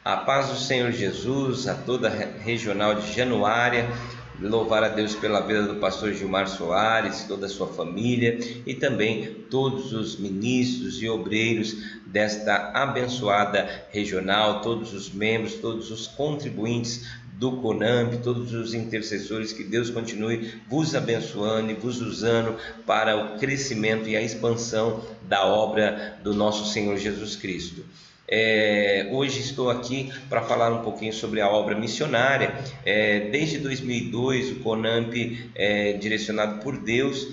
A paz do Senhor Jesus, a toda a regional de Januária, louvar a Deus pela vida do pastor Gilmar Soares, toda a sua família e também todos os ministros e obreiros desta abençoada regional, todos os membros, todos os contribuintes do CONAMP, todos os intercessores, que Deus continue vos abençoando e vos usando para o crescimento e a expansão da obra do nosso Senhor Jesus Cristo. Hoje estou aqui para falar um pouquinho sobre a obra missionária. Desde 2002 o CONAMP, direcionado por Deus,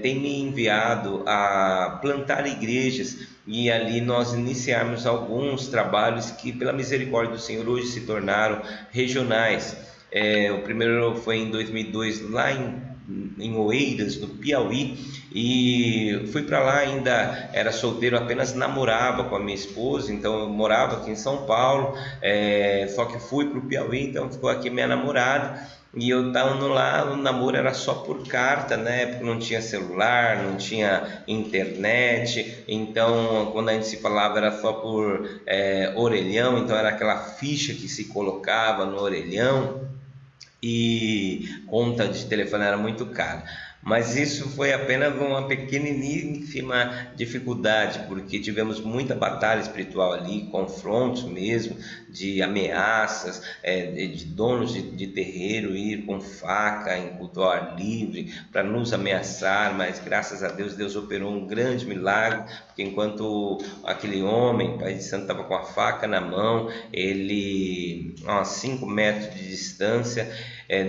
tem me enviado a plantar igrejas, e ali nós iniciarmos alguns trabalhos que, pela misericórdia do Senhor, hoje se tornaram regionais. O primeiro foi em 2002 lá em Oeiras, no Piauí, e fui para lá, ainda era solteiro, apenas namorava com a minha esposa, então eu morava aqui em São Paulo, só que fui para o Piauí, então ficou aqui minha namorada, e eu estava lá. O namoro era só por carta, né? Porque não tinha celular, não tinha internet, então quando a gente se falava era só por orelhão, então era aquela ficha que se colocava no orelhão, e conta de telefone era muito cara. Mas isso foi apenas uma pequeníssima dificuldade, porque tivemos muita batalha espiritual ali, confrontos mesmo, de ameaças, de donos de terreiro ir com faca em culto ao ar livre para nos ameaçar. Mas graças a Deus, Deus operou um grande milagre, porque enquanto aquele homem, pai de santo, estava com a faca na mão, ele a 5 metros de distância,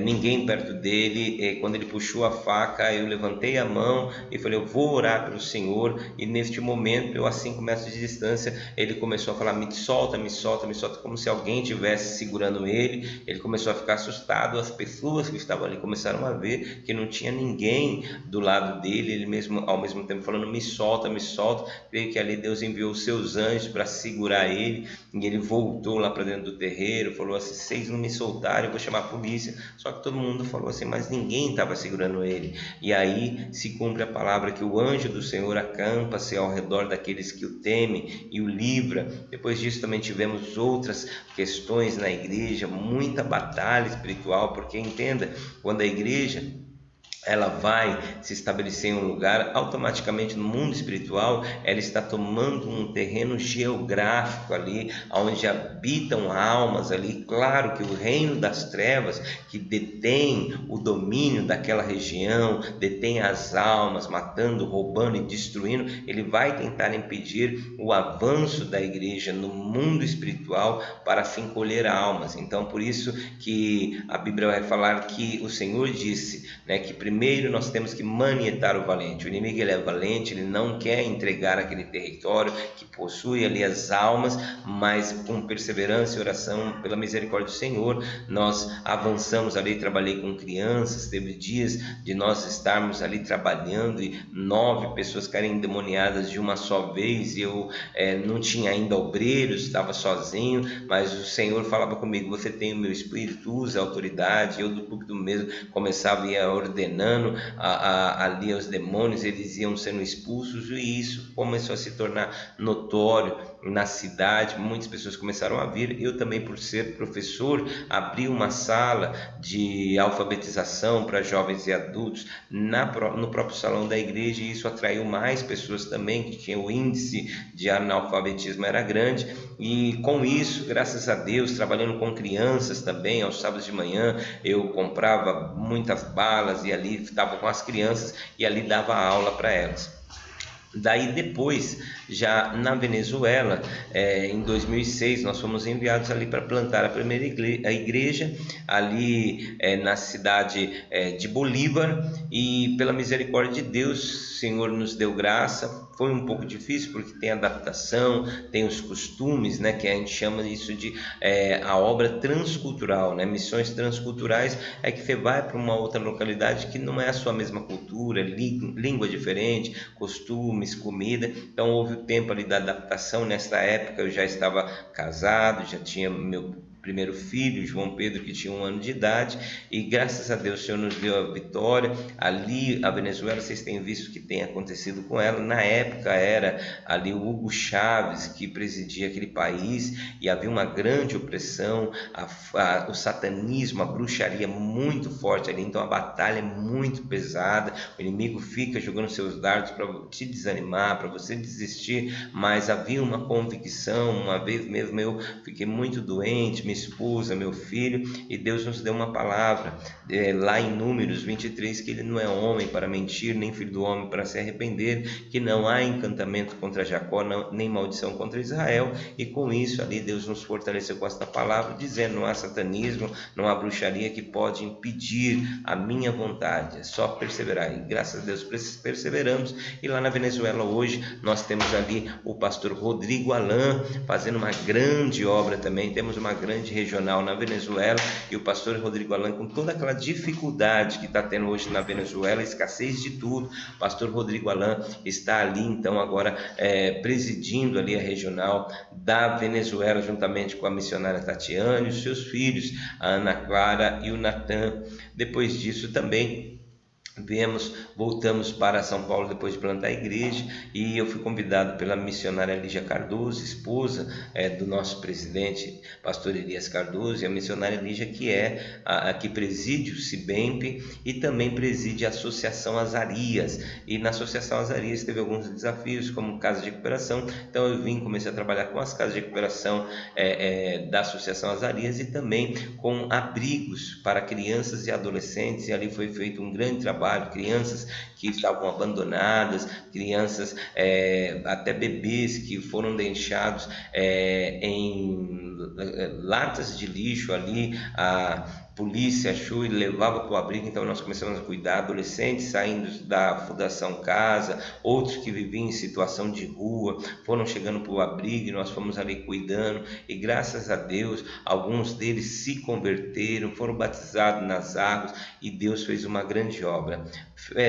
ninguém perto dele, quando ele puxou a faca, eu levantei a mão e falei: eu vou orar pelo Senhor. E neste momento, eu a 5 metros de distância, ele começou a falar: me solta, me solta, me solta, como se alguém estivesse segurando ele. Ele começou a ficar assustado, as pessoas que estavam ali começaram a ver que não tinha ninguém do lado dele, ele mesmo, ao mesmo tempo falando: me solta, me solta. Creio que ali Deus enviou os seus anjos para segurar ele, e ele voltou lá para dentro do terreiro, falou assim: se vocês não me soltarem, eu vou chamar a polícia. Só que todo mundo falou assim, mas ninguém estava segurando ele. E aí se cumpre a palavra que o anjo do Senhor acampa-se ao redor daqueles que o temem e o livra. Depois disso também tivemos outras questões na igreja, muita batalha espiritual, porque entenda, quando a igreja ela vai se estabelecer em um lugar, automaticamente no mundo espiritual ela está tomando um terreno geográfico ali, onde habitam almas ali. Claro que o reino das trevas, que detém o domínio daquela região, detém as almas, matando, roubando e destruindo, ele vai tentar impedir o avanço da igreja no mundo espiritual para assim colher almas. Então, por isso que a Bíblia vai falar que o Senhor disse, né, que primeiro nós temos que manietar o valente. O inimigo, ele é valente, ele não quer entregar aquele território que possui ali as almas, mas com perseverança e oração, pela misericórdia do Senhor, nós avançamos ali. Trabalhei com crianças, teve dias de nós estarmos ali trabalhando e 9 pessoas ficarem endemoniadas de uma só vez, e eu não tinha ainda obreiros, estava sozinho, mas o Senhor falava comigo: você tem o meu espírito, usa a autoridade. Eu do púlpito mesmo começava a ir ordenando ali aos demônios, eles iam sendo expulsos, e isso começou a se tornar notório na cidade. Muitas pessoas começaram a vir. Eu também, por ser professor, abri uma sala de alfabetização para jovens e adultos no próprio salão da igreja, e isso atraiu mais pessoas também, que tinha o índice de analfabetismo era grande. E com isso, graças a Deus, trabalhando com crianças também, aos sábados de manhã eu comprava muitas balas e ali estava com as crianças e ali dava aula para elas. Daí depois, já na Venezuela, em 2006, nós fomos enviados ali para plantar a primeira igreja ali na cidade de Bolívar, e pela misericórdia de Deus, o Senhor nos deu graça. Foi um pouco difícil porque tem adaptação, tem os costumes, né, que a gente chama isso de a obra transcultural, né? Missões transculturais é que você vai para uma outra localidade que não é a sua mesma cultura, língua diferente, costumes, comida. Então houve o tempo ali da adaptação. Nessa época eu já estava casado, já tinha meu primeiro filho, João Pedro, que tinha 1 ano de idade, e graças a Deus o Senhor nos deu a vitória. Ali a Venezuela, vocês têm visto o que tem acontecido com ela. Na época era ali o Hugo Chávez que presidia aquele país, e havia uma grande opressão, o satanismo, a bruxaria muito forte ali, então a batalha é muito pesada, o inimigo fica jogando seus dardos para te desanimar, para você desistir, mas havia uma convicção. Uma vez mesmo eu fiquei muito doente, minha esposa, meu filho, e Deus nos deu uma palavra lá em Números 23, que ele não é homem para mentir, nem filho do homem para se arrepender, que não há encantamento contra Jacó, nem maldição contra Israel. E com isso ali Deus nos fortaleceu com esta palavra, dizendo: não há satanismo, não há bruxaria que pode impedir a minha vontade, é só perseverar. E graças a Deus perseveramos. E lá na Venezuela hoje nós temos ali o pastor Rodrigo Alain fazendo uma grande obra também. Temos uma grande regional na Venezuela, e o pastor Rodrigo Alain, com toda aquela dificuldade que está tendo hoje na Venezuela, escassez de tudo, o pastor Rodrigo Alain está ali então agora presidindo ali a regional da Venezuela, juntamente com a missionária Tatiane, os seus filhos, a Ana Clara e o Natan. Depois disso também voltamos para São Paulo depois de plantar a igreja, e eu fui convidado pela missionária Lígia Cardoso, esposa do nosso presidente, pastor Elias Cardoso, e a missionária Lígia, que é a que preside o Cibemp e também preside a Associação Azarias. E na Associação Azarias teve alguns desafios, como casa de recuperação, então eu comecei a trabalhar com as casas de recuperação da Associação Azarias, e também com abrigos para crianças e adolescentes, e ali foi feito um grande trabalho. Crianças que estavam abandonadas, crianças, até bebês que foram deixados em latas de lixo ali. A polícia achou e levava para o abrigo, então nós começamos a cuidar. Adolescentes saindo da Fundação Casa, outros que viviam em situação de rua, foram chegando para o abrigo, e nós fomos ali cuidando, e graças a Deus alguns deles se converteram, foram batizados nas águas, e Deus fez uma grande obra.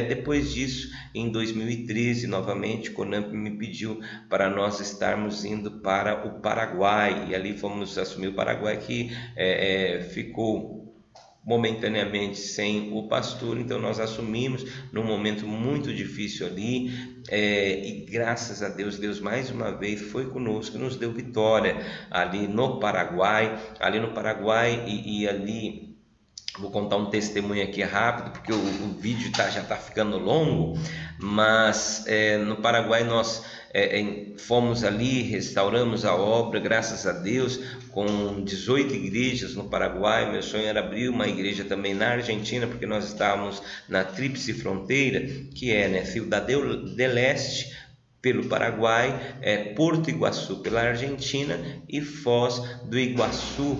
Depois disso, em 2013, novamente, Conamp me pediu para nós estarmos indo para o Paraguai, e ali fomos assumir o Paraguai, que ficou momentaneamente sem o pastor, então nós assumimos num momento muito difícil ali, e graças a Deus, Deus mais uma vez foi conosco, nos deu vitória ali no Paraguai. E ali vou contar um testemunho aqui rápido, porque o vídeo já está ficando longo, mas no Paraguai nós fomos ali, restauramos a obra, graças a Deus, com 18 igrejas no Paraguai. Meu sonho era abrir uma igreja também na Argentina, porque nós estávamos na tríplice fronteira, que é Ciudad del Este pelo Paraguai, Porto Iguaçu pela Argentina e Foz do Iguaçu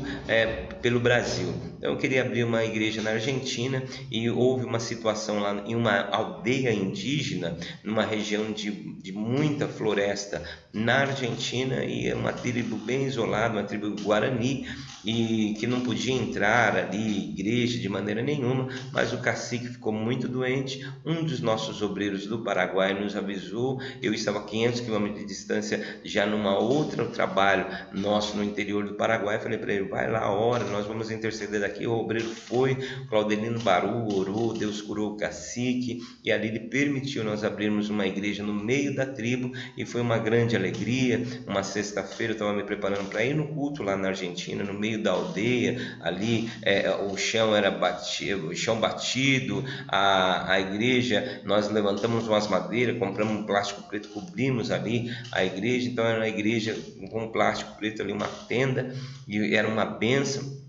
pelo Brasil. Então eu queria abrir uma igreja na Argentina, e houve uma situação lá em uma aldeia indígena, numa região de muita floresta na Argentina, e é uma tribo bem isolada, uma tribo Guarani, e que não podia entrar ali igreja de maneira nenhuma, mas o cacique ficou muito doente. Um dos nossos obreiros do Paraguai nos avisou. Eu estava a 500 quilômetros de distância, já numa outra trabalho nosso no interior do Paraguai. Falei para ele: vai lá, ora, nós vamos interceder daqui. O obreiro foi, Claudelino Baru orou, Deus curou o cacique, e ali ele permitiu nós abrirmos uma igreja no meio da tribo, e foi uma grande alegria. Uma sexta-feira eu estava me preparando para ir no culto lá na Argentina, no meio da aldeia ali, o chão era batido, a igreja, nós levantamos umas madeiras, compramos um plástico preto, cobrimos ali a igreja. Então era uma igreja com um plástico preto ali, uma tenda, e era uma bênção.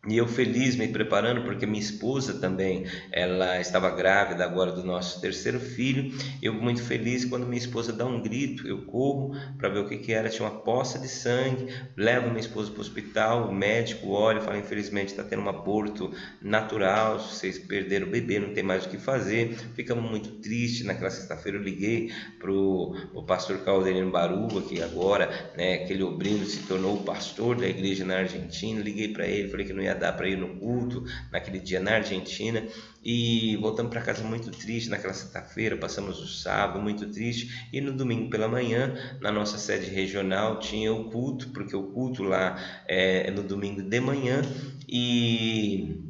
E eu feliz, me preparando, porque minha esposa também, ela estava grávida agora do nosso terceiro filho. Eu muito feliz, quando minha esposa dá um grito, eu corro para ver o que era. Tinha uma poça de sangue, levo minha esposa para o hospital, o médico olha e fala: infelizmente está tendo um aborto natural, vocês perderam o bebê, não tem mais o que fazer. Ficamos muito tristes. Naquela sexta-feira eu liguei para o pastor Claudelino Baruga, que agora, aquele obreiro se tornou o pastor da igreja na Argentina. Liguei para ele, falei que não ia dar para ir no culto naquele dia na Argentina, e voltamos para casa muito triste naquela sexta-feira, passamos o sábado muito triste, e no domingo pela manhã, na nossa sede regional, tinha o culto, porque o culto lá é no domingo de manhã, e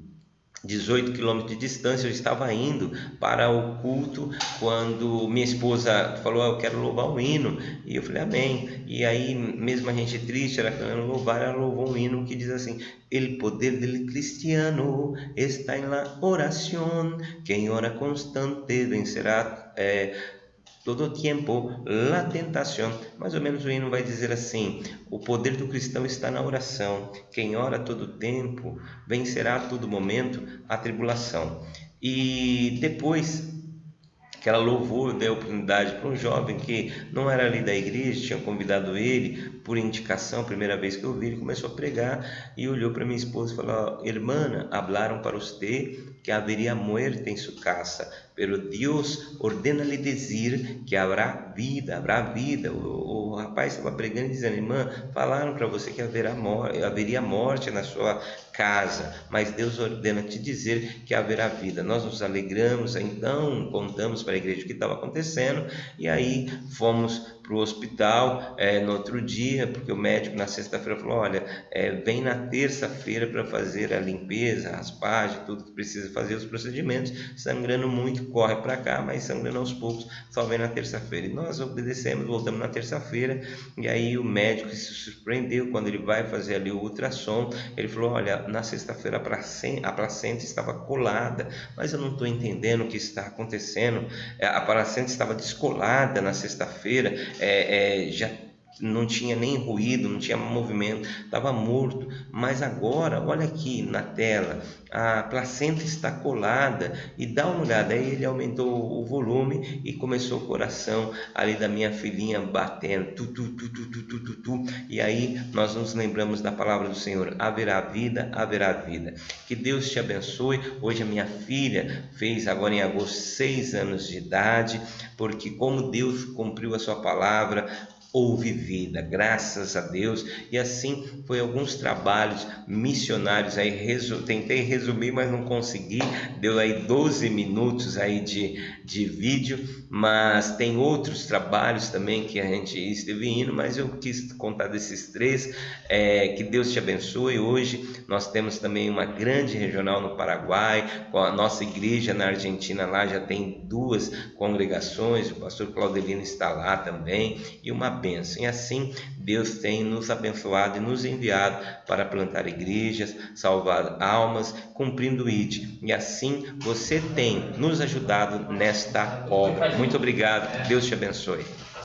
18 quilômetros de distância, eu estava indo para o culto quando minha esposa falou: eu quero louvar um hino, e eu falei amém. E aí, mesmo a gente triste, ela querendo louvar, ela louvou um hino que diz assim: el poder del cristiano está en la oración, quem ora constante vencerá todo tempo la tentação. Mais ou menos o hino vai dizer assim: o poder do cristão está na oração, quem ora todo tempo vencerá a todo momento a tribulação. E depois que ela louvou, deu oportunidade para um jovem que não era ali da igreja, tinha convidado ele por indicação, primeira vez que eu vi, ele começou a pregar e olhou para minha esposa e falou: hermana, hablaram para você que haveria muerte em sua casa, pero Deus ordena-lhe dizer que haverá vida, haverá vida. O rapaz estava pregando e dizendo: irmã, falaram para você que haveria morte na sua casa, mas Deus ordena te dizer que haverá vida. Nós nos alegramos, então contamos para a igreja o que estava acontecendo, e aí fomos para o hospital no outro dia, porque o médico na sexta-feira falou: olha, vem na terça-feira para fazer a limpeza, a raspagem, tudo que precisa fazer, os procedimentos. Sangrando muito, corre para cá, mas sangrando aos poucos, só vem na terça-feira. E nós obedecemos, voltamos na terça-feira, e aí o médico se surpreendeu quando ele vai fazer ali o ultrassom. Ele falou: olha, na sexta-feira a placenta estava colada, mas eu não estou entendendo o que está acontecendo. A placenta estava descolada na sexta-feira, já não tinha nem ruído, não tinha movimento, estava morto. Mas agora, olha aqui na tela, a placenta está colada, e dá uma olhada. Aí ele aumentou o volume e começou o coração ali da minha filhinha batendo, tu, tu, tu, tu, tu, tu, tu, tu. E aí nós nos lembramos da palavra do Senhor: haverá vida, haverá vida. Que Deus te abençoe. Hoje a minha filha fez agora em agosto 6 anos de idade, porque como Deus cumpriu a sua palavra, houve vida, graças a Deus. E assim foi alguns trabalhos missionários aí, tentei resumir, mas não consegui, deu aí 12 minutos aí de vídeo, mas tem outros trabalhos também que a gente esteve indo, mas eu quis contar desses 3. Que Deus te abençoe. Hoje nós temos também uma grande regional no Paraguai, com a nossa igreja na Argentina, lá já tem 2 congregações, o pastor Claudelino está lá também, e uma bênção. E assim Deus tem nos abençoado e nos enviado para plantar igrejas, salvar almas, cumprindo o ID. E assim você tem nos ajudado nesta obra. Muito obrigado. Deus te abençoe.